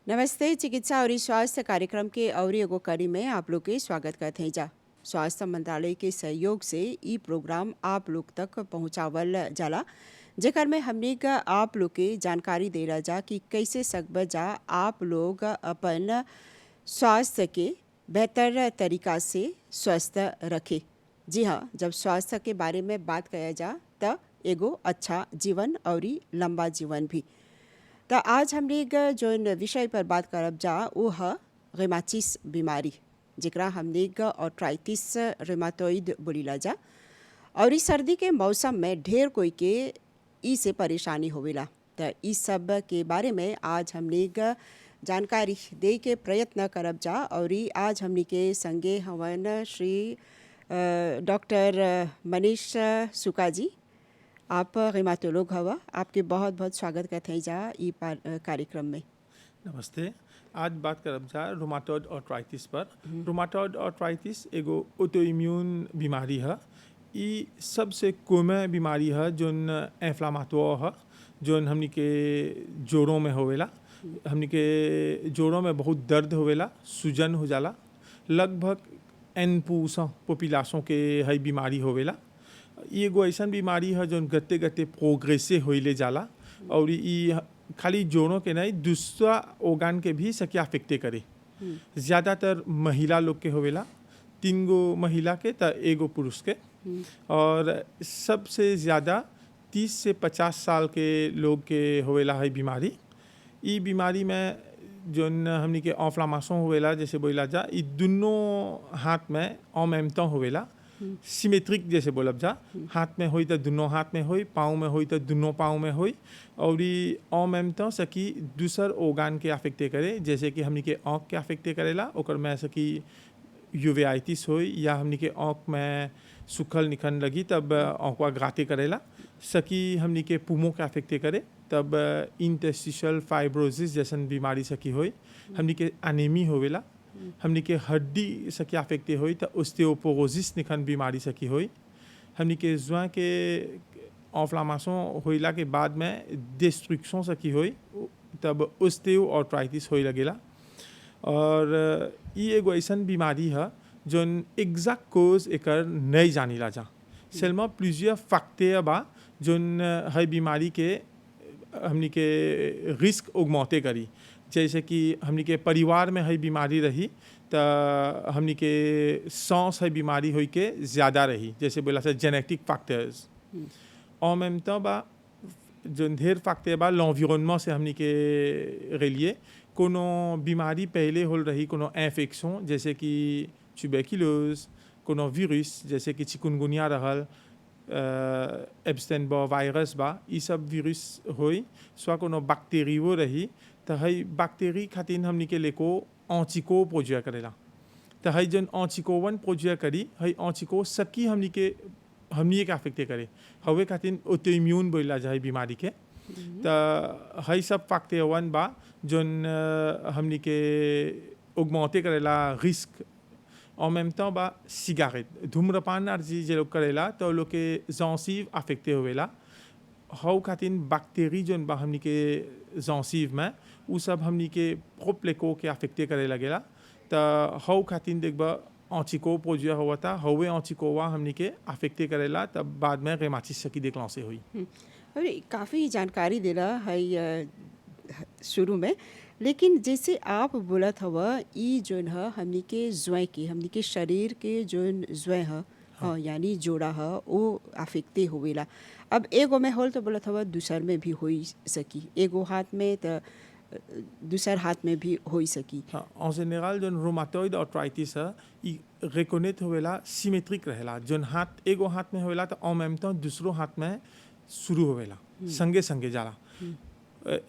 नमस्ते। चिकित्सा और स्वास्थ्य कार्यक्रम के और एगो कड़ी में आप लोग के स्वागत करते हैं जा। स्वास्थ्य मंत्रालय के सहयोग से ई प्रोग्राम आप लोग तक पहुंचावल जाला, जेकर में हमने का आप लोग के जानकारी दे रहा जा कि कैसे सकब जा आप लोग अपन स्वास्थ्य के बेहतर तरीका से स्वस्थ रखे। जी हाँ, जब स्वास्थ्य के बारे में बात किया जा तो एगो अच्छा जीवन और लंबा जीवन भी। तो आज हमने एक जो विषय पर बात करब जा वो है रेमाटिस बीमारी, जेकरा हमने एक ऑर्थराइटिस रेमाटोइड बोलीला जा। और इस सर्दी के मौसम में ढेर कोई के ई से परेशानी होवेला। तो इस सब के बारे में आज हमने एक जानकारी दे के प्रयत्न करब जा। और ई आज हमने के संगे हवन श्री डॉक्टर मनीष सुका जी। आप रेमाटोलॉग हवा, आपके बहुत बहुत स्वागत करते हैं जा ई कार्यक्रम में। नमस्ते। आज बात करब जा रूमाटॉइड आर्थराइटिस पर। रूमाटॉइड आर्थराइटिस एगो ऑटोइम्यून बीमारी है। ई सबसे कॉमन बीमारी है जोन इन्फ्लामेटरी है, जोन हमनी के जोड़ों में होवेला। हमनी के जोड़ों में बहुत दर्द होवेला, सूजन हो जाला। लगभग 1% पॉपुलेशन के हई बीमारी होवेला। ई एगो ऐसा बीमारी है जो गते गते प्रोग्रेसिव होइले जाला और ई खाली जोड़ों के नहीं दूसरा ऑर्गन के भी सके अफेक्टे करे। ज़्यादातर महिला लोग के होवेला, 3 गो महिला के तो एगो पुरुष के। और सबसे ज़्यादा 30 से 50 साल के लोग के होवेला है बीमारी। ई बीमारी में जो हमनी के इन्फ्लेमेशन होवेला, जैसे बोला जा, ई दोनों हाथ में en même temps होवेला। सिमेट्रिक जैसे बोलब जा, हाथ में होई तो दोनों हाथ में होई, पाँव में होई तो दोनों पाँव में होई। और ये en même temps सकी दूसर ऑर्गन के अफेक्टे करे, जैसे कि हमनी के आँख के अफेक्टे करेला, ओकर में सकी यूवेआइटिस होई, या हमनी के आँख में सुखल निखन लगी तब आँखवा ग्राते करेला। सकी हमनी के पुमों के अफेक्टे करे तब इंटरस्टिशियल फाइब्रोसिस जैसन बीमारी सकी होई। हमनी के एनीमी होवेला। हमनी के हड्डी सकी अफेक्टे होई तो ऑस्टियोपोरोसिस निखन बीमारी सकी होई। हमनी के जुआ के इन्फ्लेमेशन होइला के बाद में डिस्ट्रक्शन सकी होई, तब ऑस्टियोआर्थराइटिस होई लगेला। और ई एगो ऐसन बीमारी है जोन एग्जैक्ट कोज एकर नहीं जानीला जा। सेलमा प्लुजियर फैक्टर बा जोन हई बीमारी के हमनी के रिस्क ऑगमेंटे करी। जैसे कि हमनी के परिवार में हई बीमारी रही तो हमनी के सांस हई बीमारी होई के ज़्यादा रही, जैसे बोला से genetic factors. en même temps बा जो ढेर फैक्टर बा l'environnement से हमनी के रिलिए। कोनो बीमारी पहले होल रही, कोनो इन्फेक्शन जैसे कि ट्यूबरकुलोज, कोनो वीरुस जैसे कि चिकुनगुनिया रहल, एब्स्टेन बा वायरस बा, ई सब वीरुस होई। स्वा कोनो बैक्टीरियो रही तो हई बैक्टीरी खातिर हमनी के लेको एंटीको प्रोड्यूस करेला। तो हई जन एंटीकोवन प्रोड्यूस करी, हई एंटीको सकी हमनी के अफेक्टे करे, हवे खातिर ऑटोइम्यून बोला जाए बीमारी के। तो हई सब फैक्टर बा जोन हमनी के ऑगमेंटे करेला रिस्क। en même temps बा सिगरेट, धूम्रपान आर जे लोग करेला तो लोग के जेंसिव अफेक्टे होवेला। हाउ खातिर बैक्टीरी जोन बा हमनी के जेंसिव में उ सब हमनी के प्रोप्लेको के अफेक्टे करे लगेला। तो हाउ खातिर देखबा एंटीको प्रोड्यूस हुआ था, हवे एंटीकोवा हमनी के अफेक्टे करेला, तब बाद में रेमाटिस सकी डिक्लेंस हुई। और काफ़ी जानकारी दे रहा है शुरू में, लेकिन जैसे आप बोलत हवा ई जोन है हमनी के जुए के, हमनी के शरीर के जोन जुए है, हाँ यानी जोड़ा है, वो अफेक्टे होवेला। अब एगो में होल तो बोलत हवा दूसर में भी हो सकी, एगो हाथ में तो दूसर हाथ में भी हो सकी। हाँ, en général जोन रूमाटॉइड आर्थराइटिस है ई रिकॉग्निट होवेला सिमेट्रिक रहेला। जोन हाथ एगो हाथ में होवेला तो en même temps दूसरो हाथ में शुरू होवेला, संगे संगे जाला।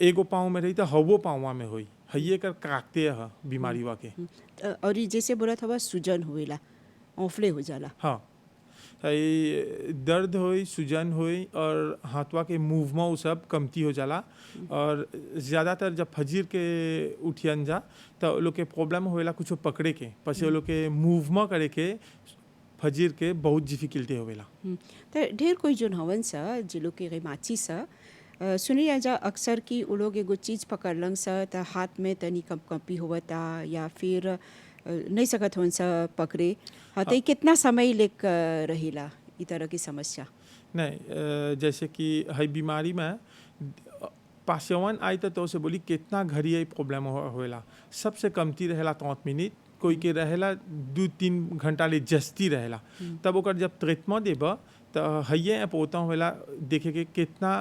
एगो पाँव में रही तो हवो पाँवा में होई, हइये कर काकते है बीमारी वा के। और ये जैसे बोलत हवा सूजन होवेला, औंफले हो जाला। हाँ, हई दर्द होई, सूजन होई और हाथवा के मूवमेंट सब कमती हो जाला। और ज़्यादातर जब फजीर के उठियन जा तो लोग के प्रॉब्लम होवेला कुछ पकड़े के, पछे लोग के मूवमेंट करे के फजीर के बहुत डिफिकल्टी होवेला। तो ढेर कोई जोन हवन सा जे लोग के रेमाटिस सा सुनिए जा अक्सर कि उ लोग एगो चीज़ पकड़लन स त हाथ में तनी कंपी होवता या फिर नहीं सकत होन स पकड़े। हाँ, तो कितना समय लेक रहिला ई तरह की समस्या? नहीं, जैसे कि हई बीमारी में पासवन आई तो से बोली कितना घड़ी आई प्रॉब्लम होएला। सबसे कमती रहेला 30 मिनट, कोई के रहेला 2-3 घंटा ले जस्ती रहेला। तब ओकर जब ट्रीटमेंट देबा तो हइये पोता होला देखे के कितना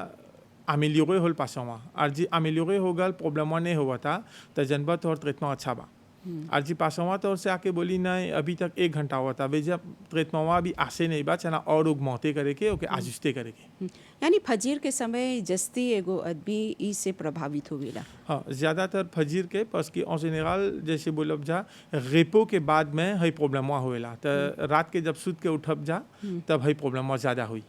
अमेलियोरे होल पासवा। और जी अमेलियोरे हो गल प्रॉब्लम नहीं हुआ था तो जनबा तोहर ट्रीटमेंट अच्छा बा। और जी पासवा तो से आके बोली नहीं अभी तक 1 घंटा हुआ था, वे जब ट्रीटमेंट अभी आसे नहीं बा चना और उगमौते करे के ओके आजुस्ते करे के। यानी फजीर के समय जस्ती एगो आदमी ई से प्रभावित होवेला। हाँ, ज़्यादातर फजीर के पास की en general जैसे बोलब जा रेपो के बाद में हई प्रॉब्लम होएला तो रात के जब सुत के उठब जा तब हई प्रॉब्लम ज़्यादा हुई।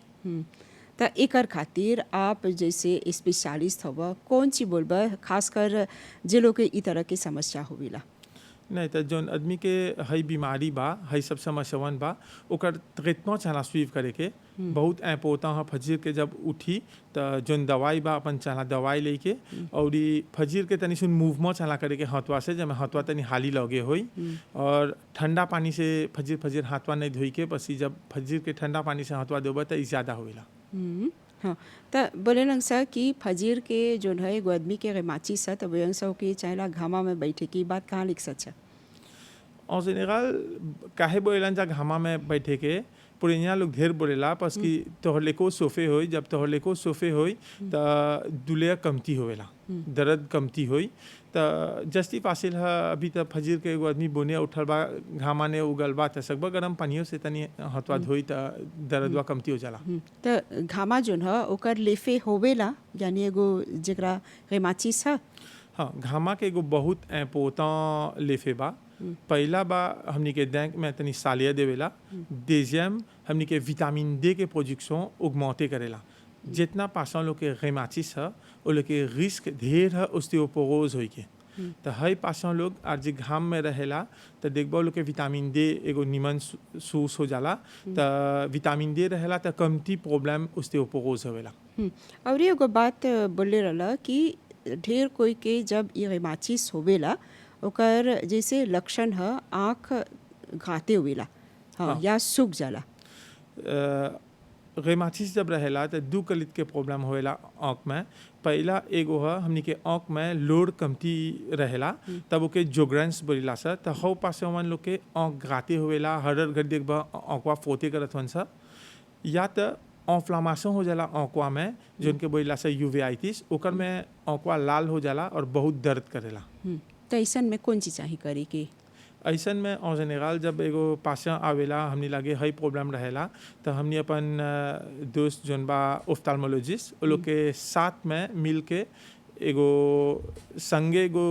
त एकर खातिर आप जैसे स्पेशलिस्ट हवा कौन सी बोलबा खासकर जे लोग के ई तरह की समस्या होवेला? नहीं तो जोन आदमी के हई बीमारी बा हई सब समस्यावन बा ओकर ट्रीटमेंट चला स्वीव करे के बहुत ऐप होता है। फजीर के जब उठी तो जोन दवाई बा अपन चला दवाई लेके और फजीर के तनी सुन मूवमेंट चला करे के हाथवा से जब हाथवा तनी हाली लगे होई और ठंडा पानी से फजीर फजीर हाथवा नहीं धोई के बस जब फजीर के ठंडा पानी से हाथवा देबा तो ज़्यादा होवेला। हाँ, त बोलेलन सा कि फजीर के जोन है एगो आदमी के रेमाची सा तो बोलन सा कि चाहेला घामा में बैठे की बात कहाँ लिख सच? en general काहे बोलेलन जा घामा में बैठे के पुरानिया लोग ढेर बोलेला बस कि तोहर को सोफे होई जब तोहर को सोफे होई तो दुलिया कमती होवेला, दर्द कमती होई तो जस्ती फासिल है। अभी तो फजीर के एगो आदमी बोने उठल बा घामा ने उगल बा तो सकबा गरम पानियों से तनी हथवा धोई तो दर्दवा कमती हो जाला। त घामा जोन है ओकर लेफे होवेला यानी एगो जेकरा रेमाचिस है। हाँ, घामा के एगो बहुत पोता लेफे बा। पहला बा हमनी के बैंक में तनी सालिया देवेला। डेजियम हमनी के विटामिन डी के प्रोडक्शन उगमौते करेला। जितना पासा लोग के रेमाचिस है वो लोग के रिस्क ढेर है ऑस्टियोपोरोज होई के। तो हई पासा लोग आज जी घाम में रहेला तो देखबो लोग के विटामिन डी एगो निमन सोर्स हो जाला तो विटामिन डी रहेला तो कमती प्रॉब्लम ऑस्टियोपोरोज होवेला। और एगो बात बोले रहला कि ढेर कोई के जब ये रेमाचिस होवेला ओकर जैसे लक्षण है आँख घाते होवेला। हाँ, या सूख जाला। रेमाचिस जब रहेला तो 2 कलित के प्रॉब्लम होएला आँख में। पहला एगो है हमनी के आँख में लोड कमती रहेला तब ओके जोग्रेंस बोलिला सा तो हौ पासे मन लोग के आँख घाते होवेला हर घर देखबा आँखवा फोते करत हन सा या तो इन्फ्लेमेशन हो जाला आँखवा में जोन के बोलिला सा यूवेआइटिस ओकर में आँखवा लाल हो जाला और बहुत दर्द करेला। तो ऐसन में कौन चीज़ चाहिए करे के? ऐसन में en general जब एगो पासा आवेला हमनी लगे हई प्रॉब्लम रहेला तो हमनी अपन दोस्त जोन बा ऑफ्थाल्मोलॉजिस्ट वो लोग के साथ में मिल के एगो संगे एगो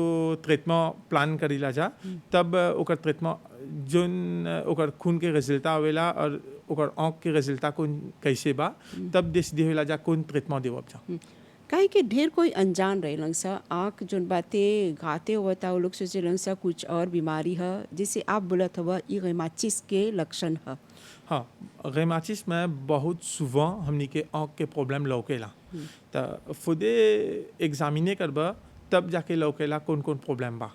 ट्रीटमेंट प्लान करीला जा तब ओकर ट्रीटमेंट जोन ओकर खून के रिजल्ट आवेला और ओकर आँख के रिजल्ट कौन कैसे बा तब देश दिवेला जा कौन ट्रीटमेंट देवब जा। काहे कि ढेर कोई अनजान रहेलन सा आँख जोन बाते घाते होता वो लोग सोचेलन सा कुछ और बीमारी है जैसे आप बोलत हवा ई रेमाचिस के लक्षण है। हाँ, रेमाचिस में बहुत सुबह हमनी के आँख के प्रॉब्लम लौकेला तो खुदे एग्जामिने करबा तब जाके लौकेला कौन कौन प्रॉब्लम बा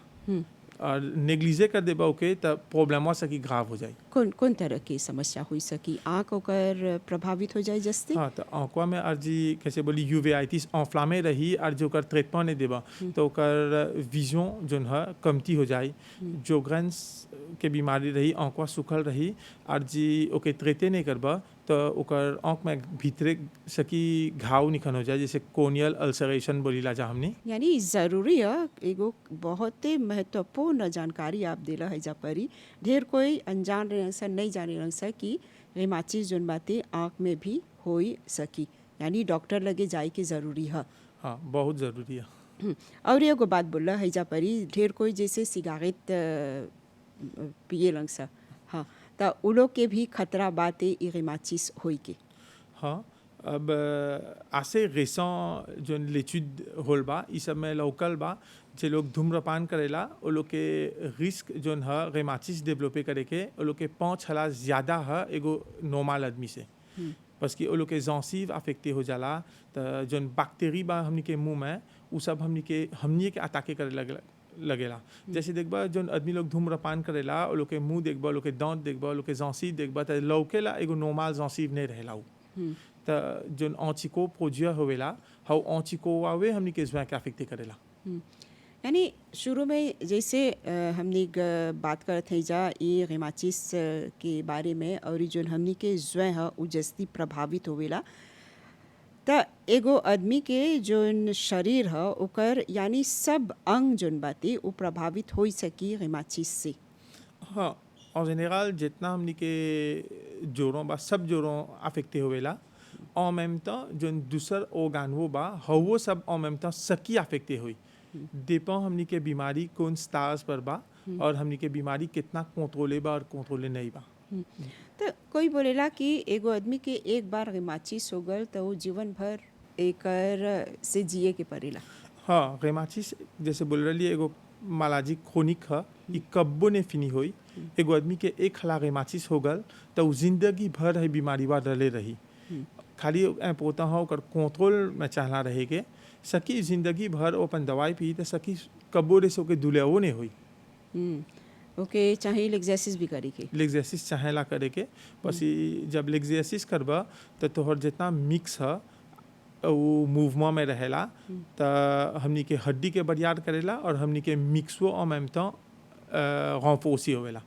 और नेग्लिजे कर देबा ओके तब प्रॉब्लम सकी घाव हो जाए। कौन कौन तरह की समस्या हुई सकी आँख ओकर प्रभावित हो जाए जस्ते? हाँ, तो आँखवा में अर्जी कैसे बोली यूवेआइटिस इन्फ्लामे रही और जो कर ट्रीटमेंट नहीं देबा तो ओकर विजन जोन है कमती हो जाए। जोग्रेंस के बीमारी रही आँखवा सूखल रही और जी ओके ट्रीटे नहीं करबा तो ओकर आँख में भीतरे सकी घाव निकन हो जाए जैसे कोनियल अल्सरेशन बोलीला जा हमनी। यानी ज़रूरी है एगो बहुत ही महत्वपूर्ण जानकारी आप दिला है जा परी ढेर कोई अनजान रहन सा नहीं जाने रहन सा कि रेमाचिस जोन बातें आँख में भी हो सकी यानी डॉक्टर लगे जाए के ज़रूरी है। हाँ, बहुत ज़रूरी है। और एगो बात बोला है जा परी ढेर कोई जैसे सिगारेट पिए लंग सा। हाँ, तो उ लोग के भी खतरा बातें ई रेमाचिस होई के। हाँ, अब assez récent जो l'étude होल बा इस सब में लोकल बा जे लोग धूम्रपान करेला वो लोग के रिस्क जोन है रेमाचिस डेवलपे करे के वो लोग के 5 हला ज़्यादा है एगो नॉर्मल आदमी से। बस कि वो लोग के जॉन्सिव अफेक्टे हो जाला तो जौन बैक्टीरिया बा हमनी के मुंह में वो सब हमनी के अटाके करे लगेला। जैसे देखबा जौन आदमी लोग धूम्रपान करेला वो लोग के मुंह देखबा, वो लोग के दांत देखबा, वो लोग के जॉन्सिव देखबा तो लौकेला एगो नॉर्मल जॉन्सिव नहीं रहेला उ। तो जौन ऑचिको प्रोड्यूस होवेला हाउ ऑचिको आवे हमनी के जुआ के अफेक्टे करेला। यानी शुरू में जैसे हमने बात करते हैं जा ये रेमाचिस के बारे में और जो हमनी के जुआ है उ जस्ती प्रभावित होवेला त एगो आदमी के जोन शरीर है ओकर यानी सब अंग जोन बाते उ प्रभावित हो सकी रेमाचिस से। हाँ, en général जितना हमनी के जोड़ों बा सब जोड़ों अफेक्टे होवेला। en même temps जोन दूसर organe वो बा वो सब en même temps सकी अफेक्टे हुई। डिपेंड हमनी के बीमारी कौन स्टाज पर बा और हमनी के बीमारी कितना कंट्रोले बा और कंट्रोले नहीं बा। तो कोई बोलेला कि एगो आदमी के एक बार रेमाचिस हो गल तो वो जीवन भर एकर से जिए के पड़ेला। हाँ, रेमाचिस जैसे बोल रही एगो मालाजी क्रोनिक है, ये कब्बो ने फिनी हुई। एगो आदमी के एक हला रेमाचिस हो गल तो वो जिंदगी भर है बीमारी बा डले रही। खाली इम्पोर्टेंट है ओकर कंट्रोल में चाहला रहेगे सकी जिंदगी भर अपन दवाई पी तो सकी कब्बो रे सो के दुलेवो ने हुई। ओके चाहे एक्सरसाइज भी करे के एक्सरसाइज चाहेला करे के बस जब एक्सरसाइज करबा तो तोहर जितना मिक्स है वो मूवमेंट में रहेला तो हमनी के हड्डी के बरियार करेला और हमनी के मिक्सो और मैम तो renforcer होवेला।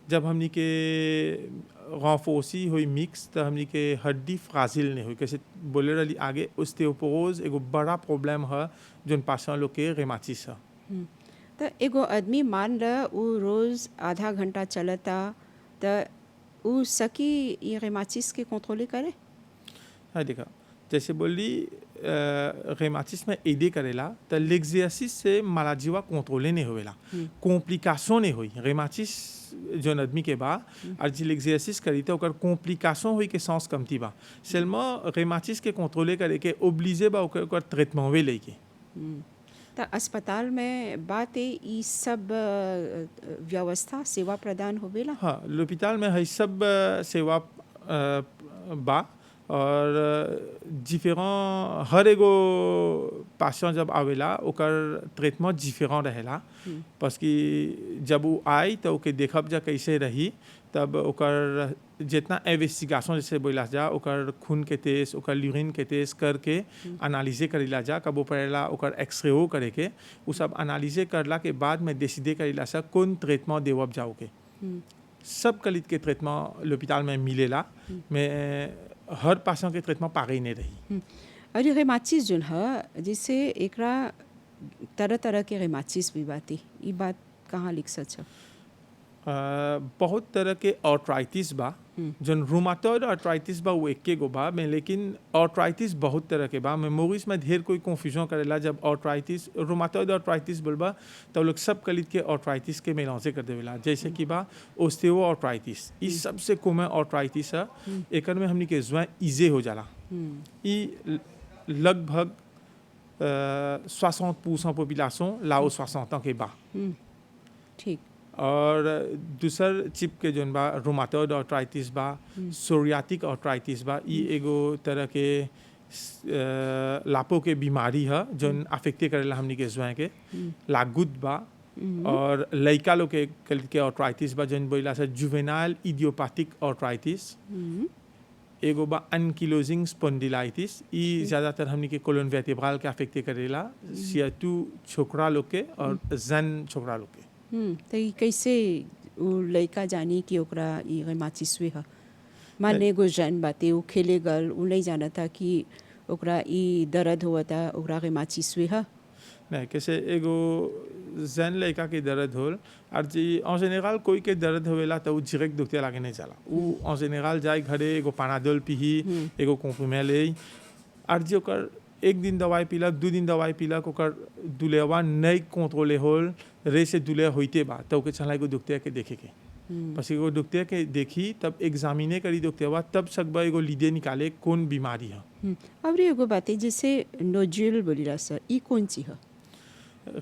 जब हमनी के renforcer हुई मिक्स तो हमनी के हड्डी फ्राजिल नहीं हुई। कैसे बोले रही आगे ओस्टियोपोरोज एगो बड़ा प्रॉब्लम है जोन पेशेंट लोग के रेमाचिस है। तो एगो आदमी मान ल वो रोज आधा घंटा चलता तो वो सकी ये रेमाचिस के कंट्रोल करे। हाँ देखा जैसे बोली रेमाचिस में एडे करेला तो l'exercice से मालाजीवा कंट्रोले नहीं होवेला, कॉम्प्लिकेशन नहीं हुई। रेमाचिस जोन आदमी के बा और जी l'exercice करी तो ओकर कॉम्प्लिकेशन हुई के सांस कमती बा seulement रेमाचिस के कंट्रोले करे के ओब्लिजे बा ओकर ट्रीटमेंट वे लेके। तो अस्पताल में बात ये सब व्यवस्था सेवा प्रदान होवेला। हाँ, l'hôpital में है सब सेवा बा और डिफरेंट हर एगो पेशेंट जब आवेला ओकर ट्रीटमेंट डिफरेंट रहेला। बस कि जब वो आई तो ओके देखब जा कैसे रही तब ओकर जितना इन्वेस्टिगेशन जैसे बोला जा ओकर खून के टेस्ट ओकर यूरिन के टेस्ट करके एनालिजे करेला जा कब पड़ेला ओकर एक्सरे हो करे के वो सब एनालिजे करला के बाद में डिसाइड करेला सा कौन ट्रीटमेंट देवब जाओगे। सब क्वालिटी के ट्रीटमेंट l'hôpital में मिलेला mais हर पेशेंट के ट्रीटमेंट पागे नहीं रही। और ये रेमाचिस जोन है जिससे एकरा तरह तरह के रेमाचिस भी बाती ये बात कहाँ लिख सच? बहुत तरह के आर्थराइटिस बा जोन रूमाटॉइड आर्थराइटिस बा वो एक गो बा में लेकिन आर्थराइटिस बहुत तरह के बा। मेमोरीज में ढेर कोई कंफ्यूजन करेला जब आर्थराइटिस रूमाटॉइड आर्थराइटिस बोलबा तो लोग सब क्वालिटी के आर्थराइटिस के मेलांसे कर देवेला। जैसे कि बा ओस्टियो आर्थराइटिस ये सबसे कॉमन आर्थराइटिस है। एकर में हमनी के जुआ इजे हो जाला। ये लगभग 60% पॉपुलेशन लाओ 60 ans के बा। ठीक और दूसर चिप के जोन बा रूमाटॉइड आर्थराइटिस बा सोरियाटिक आर्थराइटिस बा ये एगो तरह के लापो के बीमारी है जोन अफेक्टे करेला हमनी के जुआ के लागुद बा। और लड़का लोग के आर्थराइटिस बा जोन बोला से जुवेनाइल इडियोपैथिक आर्थराइटिस। एगो बा एनकिलोजिंग स्पॉन्डिलाइटिस ये ज़्यादातर हमनी के कोलोन वर्टेब्रल के अफेक्टे करेला सियाटू छोकरा लोग के और जन छोकरा लोग के। तो ये कैसे वो लड़का जानी कि ओकरा ये रेमाचिस है? माने एगो जन बाते वो खेले गल वो नहीं जाना था कि ओकरा ये दर्द हुआ था ओकरा रेमाचिस है। नहीं कैसे एगो जन लड़का के दर्द होल और जी en général कोई के दर्द होवेला तो वो डायरेक्ट डॉक्टर लागे नहीं चला वो en général जाए घरे एगो पानाडोल पीही एगो कॉम्प्रीमे ले और जी ओकर एक दिन दवाई पीलक 2 दिन दवाई पीलक ओकर दुलेवा नहीं कंट्रोले होल रे से दुले होते बा तो ओके चला एगो डॉक्टर के देखे के बस एगो डॉक्टर के देखी तब एग्जामिने करी डॉक्टरवा तब सकबा एगो लीडे निकाले कौन बीमारी है। अब एगो बात है जैसे नोड्यूल बोलीला सर ये कौन सी है?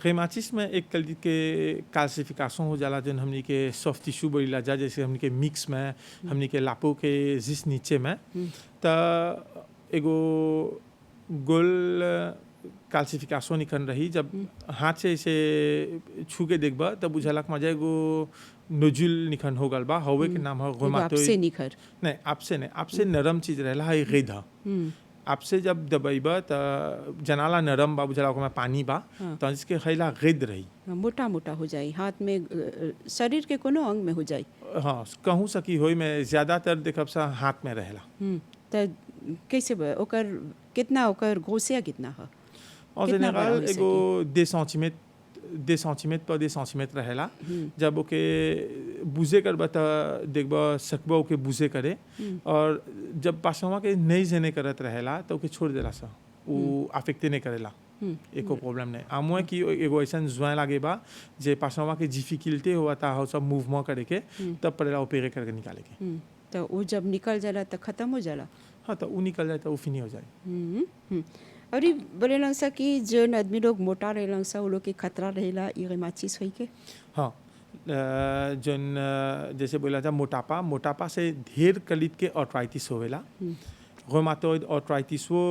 रेमाचिस में एक कल के क्लासिफिकेशन हो जाला जन हमनी के सॉफ्ट टिश्यू बोला जा, जैसे हमनी के मिक्स में हमनी के लापो के जिस नीचे में त एगो गोल क्लासिफिकेशन निकल रही। जब हाथ से इसे छू के देखबा तब बुझाला कि मजा एगो नोजुल निकन हो गल बा, हवे के नाम है रोमाटोइड। आपसे निखर नहीं आपसे नरम चीज रहेला है रेद ह। आपसे जब दबाइबा त जनाला नरम बा, बुझाला ओकरा में पानी बा, त इसके खैला रेद रही, मोटा मोटा हो जाई, हाथ में शरीर के कोनो अंग में हो जाई। हाँ कहूँ सकी होई में ज्यादातर देखब सा हाथ में रहेला। त कैसे ओकर कितना, ओकर घोसिया कितना है? En général एगो 2 सेंटीमीटर पर 2 सेंटीमीटर रहेला। जब ओके बुझे करबा त देखबा सकबा ओके बुझे करे, और जब पासवा के नहीं जने करत रहेला तो ओके छोड़ देला सा, वो अफेक्ट नहीं करेला, एको प्रॉब्लम नहीं। आमो कि एगो ऐसा जुआ लागे बा जे पासवा के डिफिकल्टी हुआ था हो सब मूवमेंट करे के, तब पड़ेला ऑपरेट करके निकाले के। तो वो जब निकल जाला तो खत्म हो जाला। हाँ तो वो निकल जाए तो वो फिनी हो जाए। और ये बोले लंसा कि जो आदमी लोग मोटा रहे लंसा वो लोग के खतरा रहेला ये रेमाचिस होई के। हाँ जन जैसे बोला था मोटापा से ढेर कलित के आर्थराइटिस होवेला। रोमाटॉइड आर्थराइटिस वो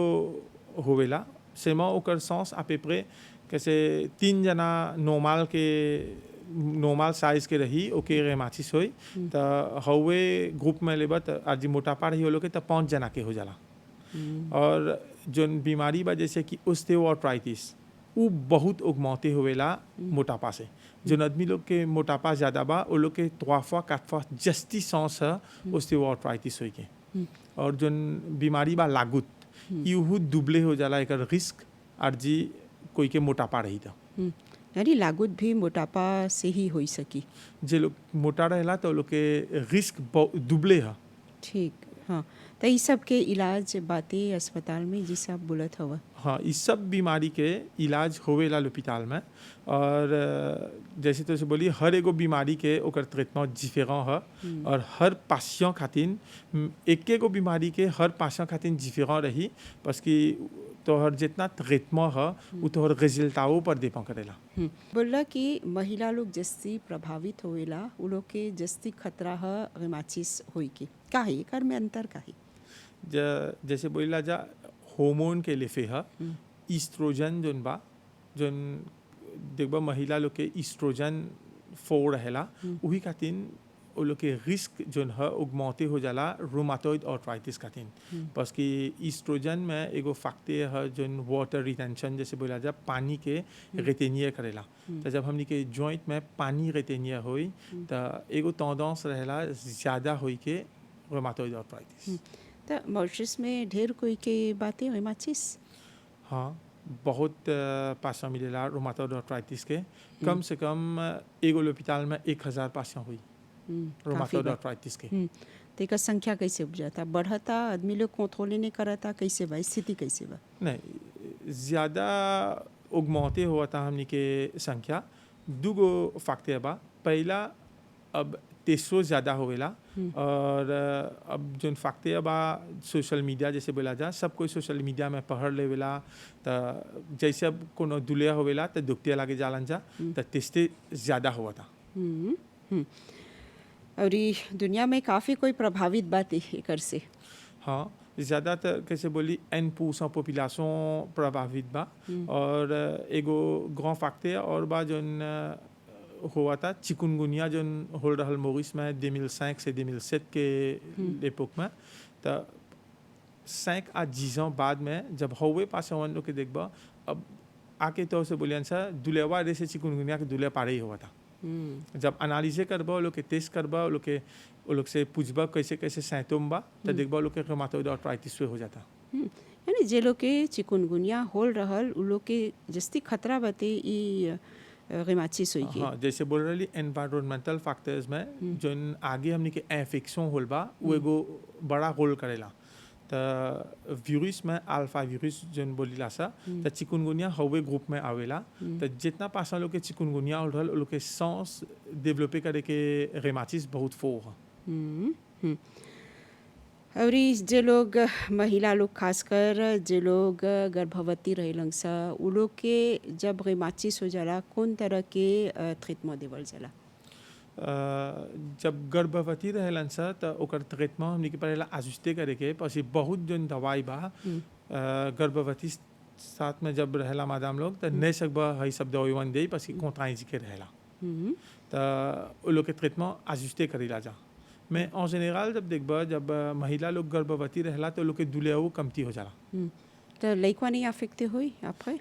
होवेला सेमा ओकर सांस आपेप्रे कैसे 3 जना नॉर्मल साइज के रही ओके रेमाचिस होई, त हवे ग्रुप में लेबा त आज मोटापा रही होलो के त 5 जना के हो जाला। और जो बीमारी बा जैसे कि ऑस्टियोआर्थराइटिस वो बहुत उगमौते होवेला मोटापा से। जो आदमी लोग के मोटापा ज़्यादा बा वो लोग के 3-4 जस्ती सांस है ऑस्टियोआर्थराइटिस होई के। और जो बीमारी बा लागुत यूँ दुबले हो जाला एक रिस्क, और जी कोई के मोटापा रही था। यानी लागुत भी मोटापा से ही हो सकी। जे लोग मोटा रहेला तो लोग के रिस्क दुबले है। ठीक, हाँ तो ये सब के इलाज बातें अस्पताल में जी सब बोलत हवा। हाँ इस सब बीमारी के इलाज होवेला अस्पताल में। और जैसे तो से बोली हर एगो बीमारी के ओकर ट्रीटमेंट डिफरेंट है, और हर पेशेंट खातिर एक एगो बीमारी के हर पेशेंट खातिर डिफरेंट रही, बस कि तोहर जितना ट्रीटमेंट है वो तोहर रिजल्टाओं पर डिपेंड करेला। बोला कि महिला लोग जस्ती प्रभावित होवेला वो लोग के जस्ती खतरा है रेमाचिस होई के, काहे कर में अंतर काहे? जैसे बोला जा हार्मोन के लिफे है ईस्ट्रोजन जोन बा, जोन देखबा महिला लोग के ईस्ट्रोजन 4 रहेला, वही खातिर वो लोग के रिस्क जोन है उगमौते हो जाला रोमाटॉइड आर्थराइटिस खातिर। बस कि ईस्ट्रोजन में एगो फैक्टर है जोन वाटर रिटेंशन जैसे बोला जा पानी के रिटेनियर करेला। तो जब हमनी के जॉइंट में पानी रिटेनियर होई तो एगो टेंडेंस रहेला ज़्यादा होई के रोमाटॉइड आर्थराइटिस। तो मॉरिशस में ढेर कोई के बातें रेमाचिस? हाँ बहुत पासा मिलेला रोमाटॉइड आर्थराइटिस के, कम से कम एगो अस्पताल में 1000 पासा हुई रोमाटॉइड आर्थराइटिस के। तो एक संख्या कैसे उपजाता, बढ़ता, आदमी लोग कंट्रोल नहीं करता, कैसे बा स्थिति कैसे बा? नहीं ज़्यादा उगमौते हुआ था हमनी के संख्या। दूगो फैक्टर बा, पहला अब टेस्टो ज़्यादा होवेला, और अब जो फैक्टर बा सोशल मीडिया जैसे बोला जा सब कोई सोशल मीडिया में पढ़ लेवेला, तो जैसे अब कोनो दुलिया होवेला तो दुखते लागे जालन जा तो टेस्टे ज़्यादा हुआ था। और ये दुनिया में काफ़ी कोई प्रभावित बात एकर से? हाँ ज़्यादातर कैसे बोली 1% पॉपुलेशन प्रभावित बा, और एगो ग्रैंड फैक्टर और बा जोन हुआ था चिकुनगुनिया जोन हो रहल मॉरिस में 2005 से 2007 के एपोक में। तो 5 à 10 ans बाद में जब हवे पास हम लोग के देखबा अब आके तो से बोलियन सा दुलेवा जैसे चिकुनगुनिया के दुले पारे ही हुआ था। जब एनालिसिस करबा लोग के टेस्ट करबा लोग से पूछबा कैसे कैसे सिम्टम बा तो देखबा लोग के रोमाटॉइड आर्थराइटिस हो जाता। यानी जे लोग के चिकुनगुनिया होल रहल उ लोग के जस्ती खतरा बाते ई रेमाचिस होई के। हाँ जैसे बोल रही एनवायरमेंटल फैक्टर्स में जो आगे हमने के इन्फेक्शन होल बा वो एगो बड़ा रोल करेला। तो वायरस में अल्फा वायरस जो बोलीला सा तो चिकुनगुनिया हवे ग्रुप में आवेला। तो जितना पासा लोग के चिकुनगुनिया हो रहल लोग के सांस डेवलप करे के रेमाचिस बहुत फोर है। और ई जे लोग महिला लोग खासकर जे लोग गर्भवती रहेलन स उ लोग के जब रेमाचिस हो जाला कौन तरह के ट्रीटमेंट देवल जाला? जब गर्भवती रहेलन स त ओकर ट्रीटमेंट हमनी के पड़ेला आजुस्ते करे के पसी बहुत जोन दवाई बा गर्भवती साथ में जब रहेला मादाम लोग त नहीं सकबा हई सब दवाई दे पसी कोताई जी के रहेला त ओ लोग के ट्रीटमेंट आजुस्ते करेला जा मैं en général जब देखबा जब महिला लोग गर्भवती रहेला तो लोग के दुलेओ कमती हो जाला तो लइकवा नहीं अफेक्टे होई après?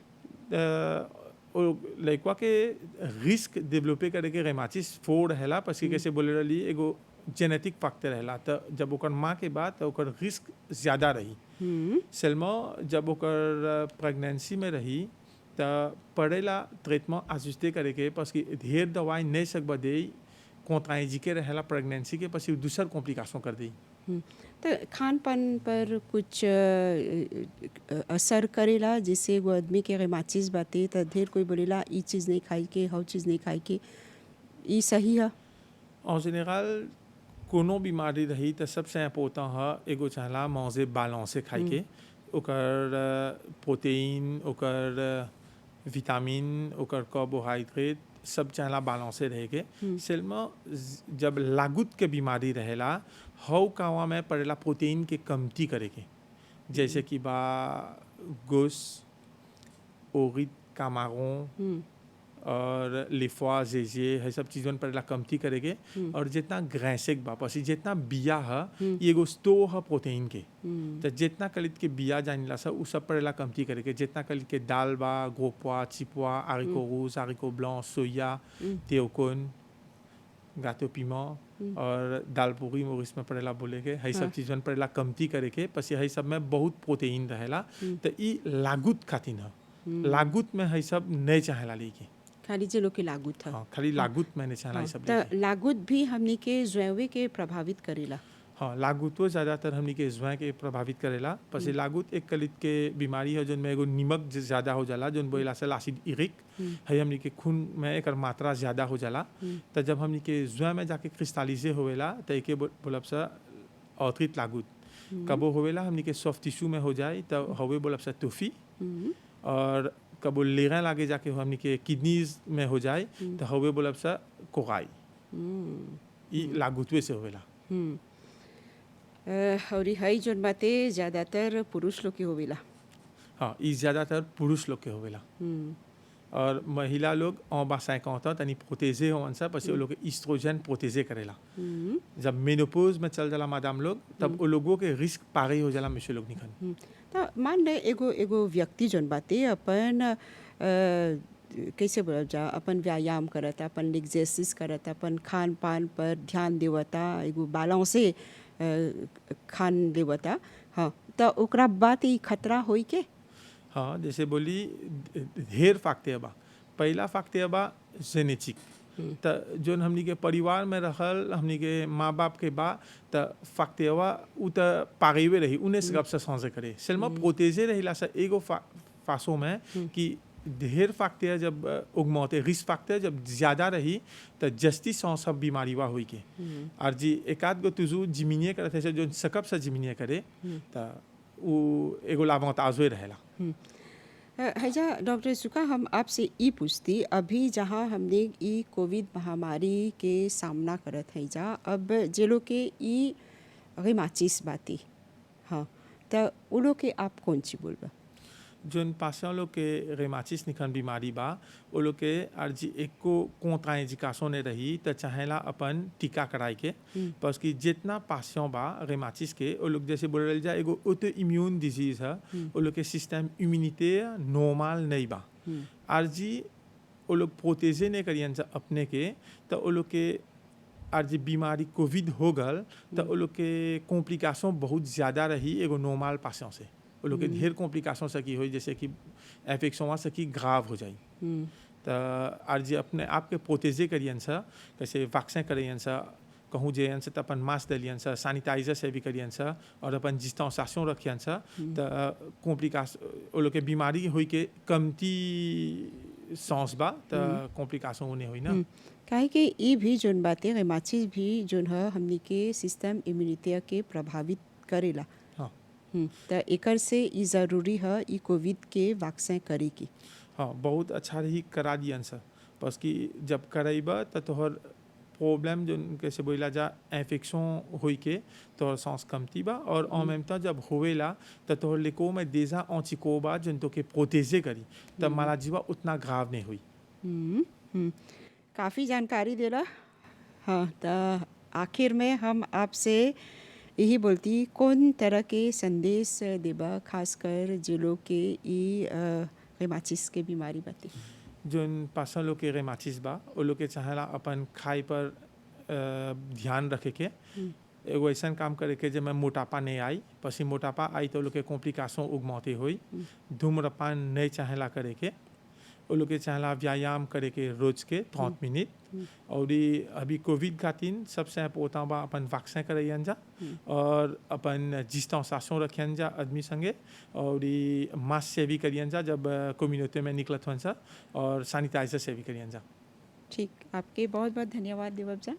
ओ लइकवा के रिस्क डेवलपे करे के रेमाटिस फोड़ रहेला पसी कैसे बोले रही एगो जेनेटिक फैक्टर रहेला त जब ओकर माँ के बाद त ओकर रिस्क ज्यादा रही सेलमा जब ओकर प्रेगनेंसी में रही त पड़ेला ट्रीटमेंट आजुस्ते करे के पसी ढेर दवाई नहीं सकबा दे कोताई जी के रहेला प्रेगनेंसी के पसी दूसर कॉम्प्लिकेशन कर दी तो खान पान पर कुछ असर करेला जिससे वो आदमी के रेमाचिस बाते तो ढेर कोई बोलेला ई चीज़ नहीं खाई के हव चीज़ नहीं खाई के ई सही है? en général कोनो बीमारी रही त सबसे इम्पोर्टेंट है एगो चाहला मौजे बैलेंस खाई के ओकर प्रोटीन ओकर विटामिन ओकर कार्बोहाइड्रेट सब चाहला बैलेंसे रहे के सेलमा जब लागुत के बीमारी रहेला हव कावा में पड़ेला प्रोटीन के कमती करे के जैसे कि बा गोस ओरित कामारों और लिफा जेजे है सब चीज़ों पर कमती करेंगे और जितना ग्रैसिक बा पसी जितना बिया है ये एगो स्टोर है प्रोटीन के तो जितना कलित के बिया जानिला सा उ सब पर कमती करेंगे जितना कलित के दाल बा गोपवा चिपवा आरिको रूज आरिको ब्लांच सोया तेओकोन गातो पीमा और दाल पूरी मोरिस में पड़ेला बोले के है सब चीज़ों पर कमती करे के पसी है सब में बहुत प्रोटीन रहेला तो ई लागुत खातिन है लागुत में है सब नहीं चाहेला लेके खाली जे लोग के लागुत था हाँ खाली लागुत मैंने चाहला सब तो लागुत भी हमनी के ज्वेवे के प्रभावित करेला हाँ लागुत वो ज़्यादातर हमनी के ज्वां के प्रभावित करेला पसी लागुत एक कलित के बीमारी है जोन में एगो निमक ज़्यादा हो जाला जोन बोला से एसिड इरिक है हमनी के खून में एक मात्रा ज़्यादा हो जाला तो जब हमनी के ज्वां में जाके क्रिस्टलिजे होवेला तो एक बोलब सा औत्रित लागुत कबो होवेला हमनी के सॉफ्ट टिश्यू में हो जाए तो हवे बोलब सा टोफी और कबो लेगा लागे जाके हमनी के किडनीज में हो जाए तो हवे बोलब सा कोगाई ई लागुतवे से होवेला और हई जोन बाते ज़्यादातर पुरुष लोग के होवेला हाँ ई ज़्यादातर पुरुष लोग के होवेला और महिला लोग बासाएं कहता तनी प्रोटेजे होवन सा पसी वो लोग के ईस्ट्रोजन प्रोटेजे करेला जब मेनोपॉज में चल जाला मादाम लोग तब वो लोगों के रिस्क पागे हो जाला मिशे लोग निकन तो मान ले एगो व्यक्ति जोन बाते अपन कैसे बोल जा अपन व्यायाम करता अपन एक्सरसाइज करता अपन खान पान पर ध्यान देवता एगो बैलेंसे खान देवता हाँ तो ओकरा बात ई खतरा होई के हाँ जैसे बोली ढेर फाकते बा पहला फाकते बा जेनेटिक त जोन हमनी के परिवार में रहल हमनी के माँ बाप के बा त फाकते बा उ त पागेवे रही उन्हें सब से सांसे करे सेलमा प्रोटेजे रहिला से एगो फासों में कि ढेर फाकते जब उगमौते रिस्क फाकते जब ज़्यादा रही तो जस्ती सौ सब बीमारी वा हुई के और जी एक आध गो तुझू जिमिनिए करते से जो सकब से जिमिनिए करे तो वो एगो लाभांश रहेला हैजा डॉक्टर सुका हम आपसे ई पूछती अभी जहाँ हमने ई कोविड महामारी के सामना करत है जा अब जे लोग के ई रेमाचिस बाती हाँ तो उ लोग के आप कौन सी बोलबा जोन पासियों लोग के रेमाचिस निकन बीमारी बा वो लोग के अर्जी एक को कोंट्राइंडिकेशन ने रही तो चाहेला अपन टीका कराई के बस कि जितना पासियों बा रेमाचिस के वो लोग जैसे बोल रहे जा एगो ऑटो इम्यून डिजीज है वो लोग के सिस्टम इम्यूनिटी नॉर्मल नहीं बा अर्जी वो लोग प्रोटेजे नहीं करियन से अपने के तो वो लोग के आज बीमारी कोविड हो गल तो वो लोग के कॉम्प्लिकेशन बहुत ज़्यादा रही एगो नॉर्मल पासियों से वो लोग के ढेर कॉम्प्लिकेशन सकी हो जैसे कि इन्फेक्शन सकी ग्राव हो जाए तो आज अपने आप के प्रोटेजे करियन सा कैसे वैक्सीन करियन सा कहूँ जेयन से तो अपन मास्क दिलियन सा सैनिटाइजर से भी करियन सा और अपन डिस्टेंसिएशन रखियन सा तो कॉम्प्लिकेशन वो लोग के बीमारी हुई के कमती सांस बा तो कॉम्प्लिकेशन होने हुई ना काहे कि ई भी जोन बातें रेमाचिस भी जोन है हमनी के सिस्टम इम्यूनिटी के प्रभावित करेला। हाँ तो एकर से ई ज़रूरी है ई कोविड के वैक्सीन करे की। हाँ बहुत अच्छा रही करा दियन सर, बस कि जब करैबा तो तोहर प्रॉब्लम जो कैसे बोला जा इन्फेक्शन होई के तोहर सांस कमती बा, और en même temps जब होवेला तो तोहर लेको में देजा एंटीकोबा जन तो के प्रोटेजे करी, तब माला जीवा उतना घाव नहीं हुई। काफ़ी जानकारी देला। हाँ, तो आखिर में हम आपसे यही बोलती कौन तरह के संदेश देबा खासकर जो लोग के ई हेमाचिस के बीमारी बाती। जोन पासन लोग के रेमाचिस बा वो लोग के चाहेला अपन खाए पर ध्यान रखे के, एगो ऐसा काम करे के जब मोटापा नहीं आई, पसी मोटापा आई तो लोग के कॉम्प्लिकेशन उगमौते हुई। धूम्रपान नहीं चाहेला करे के, वो लोग के चाहेला व्यायाम करे के रोज के 30 मिनट। और अभी कोविड खातिर सबसे इम्पोर्टेंट बा अपन वैक्सीन करैन जा, और अपन डिस्टेंसिएशन रखियन जा आदमी संगे, और मास्क से भी करियन जा जब कम्युनिटी में निकलत हन सा, और सैनिटाइजर से भी करियन जा। ठीक, आपके बहुत बहुत धन्यवाद देवब जा।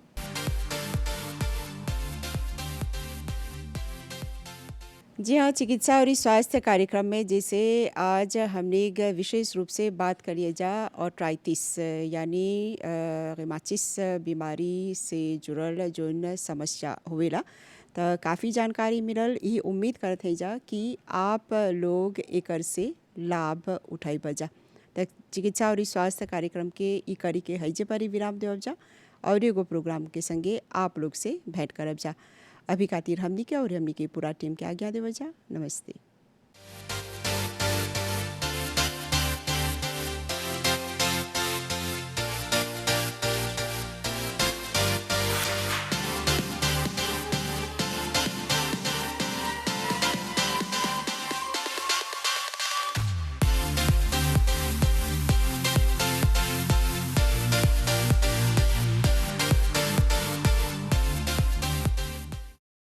जी हाँ, चिकित्सा और स्वास्थ्य कार्यक्रम में जैसे आज हमने एक विशेष रूप से बात करिए जा ऑर्थराइटिस यानी रेमाचिस बीमारी से जुड़ल जोन समस्या होवेला, तो काफ़ी जानकारी मिलल। यही उम्मीद करते हैं जा कि आप लोग एकर से लाभ उठाई बजा। तो चिकित्सा और स्वास्थ्य कार्यक्रम के ई करी के हैजे पर ही विराम देवब जा, और एगो प्रोग्राम के संगे आप लोग से भेंट करब जा। अभी खातिर हमनी के और हमनी के पूरा टीम के आज्ञा देवल जा। नमस्ते।